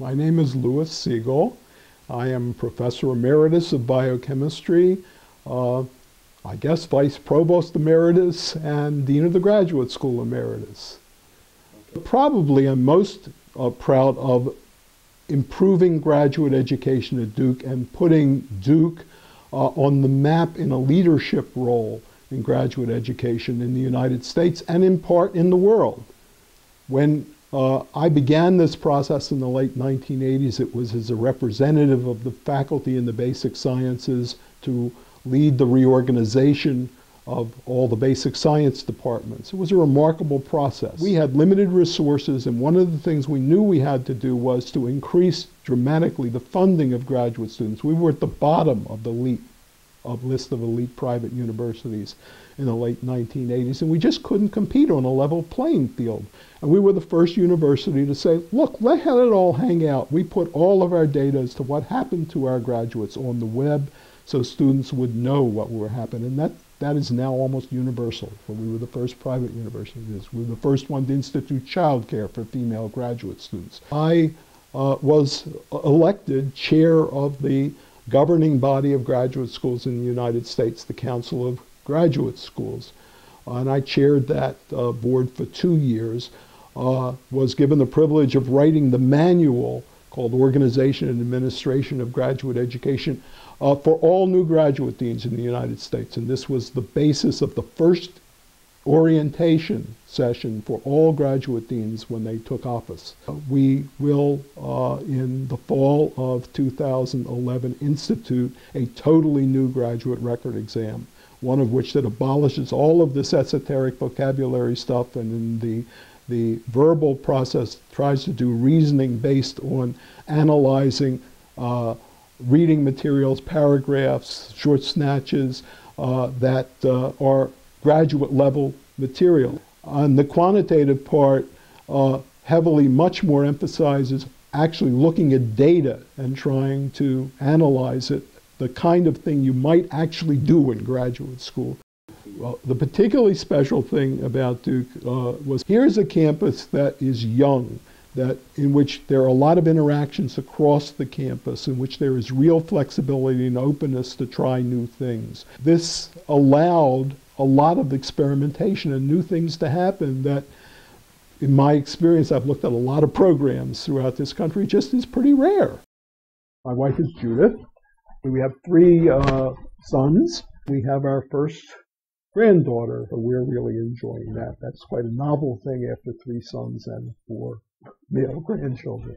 My name is Louis Siegal. I am Professor Emeritus of Biochemistry, I guess Vice Provost Emeritus, and Dean of the Graduate School Emeritus. Probably I'm most proud of improving graduate education at Duke and putting Duke on the map in a leadership role in graduate education in the United States and in part in the world. When I began this process in the late 1980s, it was as a representative of the faculty in the basic sciences to lead the reorganization of all the basic science departments. It was a remarkable process. We had limited resources, and one of the things we knew we had to do was to increase dramatically the funding of graduate students. We were at the bottom of the list of elite private universities in the late 1980s, and we just couldn't compete on a level playing field. And we were the first university to say, look, let it all hang out. We put all of our data as to what happened to our graduates on the web so students would know what were happening. And that is now almost universal. But we were the first private university to do this. We were the first one to institute childcare for female graduate students. I was elected chair of the governing body of graduate schools in the United States, the Council of Graduate Schools. And I chaired that board for 2 years, was given the privilege of writing the manual called Organization and Administration of Graduate Education for all new graduate deans in the United States. And this was the basis of the first orientation session for all graduate deans when they took office. We will, in the fall of 2011, institute a totally new graduate record exam, one of which that abolishes all of this esoteric vocabulary stuff, and in the verbal process tries to do reasoning based on analyzing reading materials, paragraphs, short snatches that are graduate level material. On the quantitative part, heavily much more emphasizes actually looking at data and trying to analyze it, the kind of thing you might actually do in graduate school. Well, the particularly special thing about Duke was here's a campus that is young, in which there are a lot of interactions across the campus, in which there is real flexibility and openness to try new things. This allowed a lot of experimentation and new things to happen that, in my experience, I've looked at a lot of programs throughout this country, just is pretty rare. My wife is Judith. We have 3 sons. We have our first granddaughter, but we're really enjoying that. That's quite a novel thing after 3 sons and 4 male grandchildren.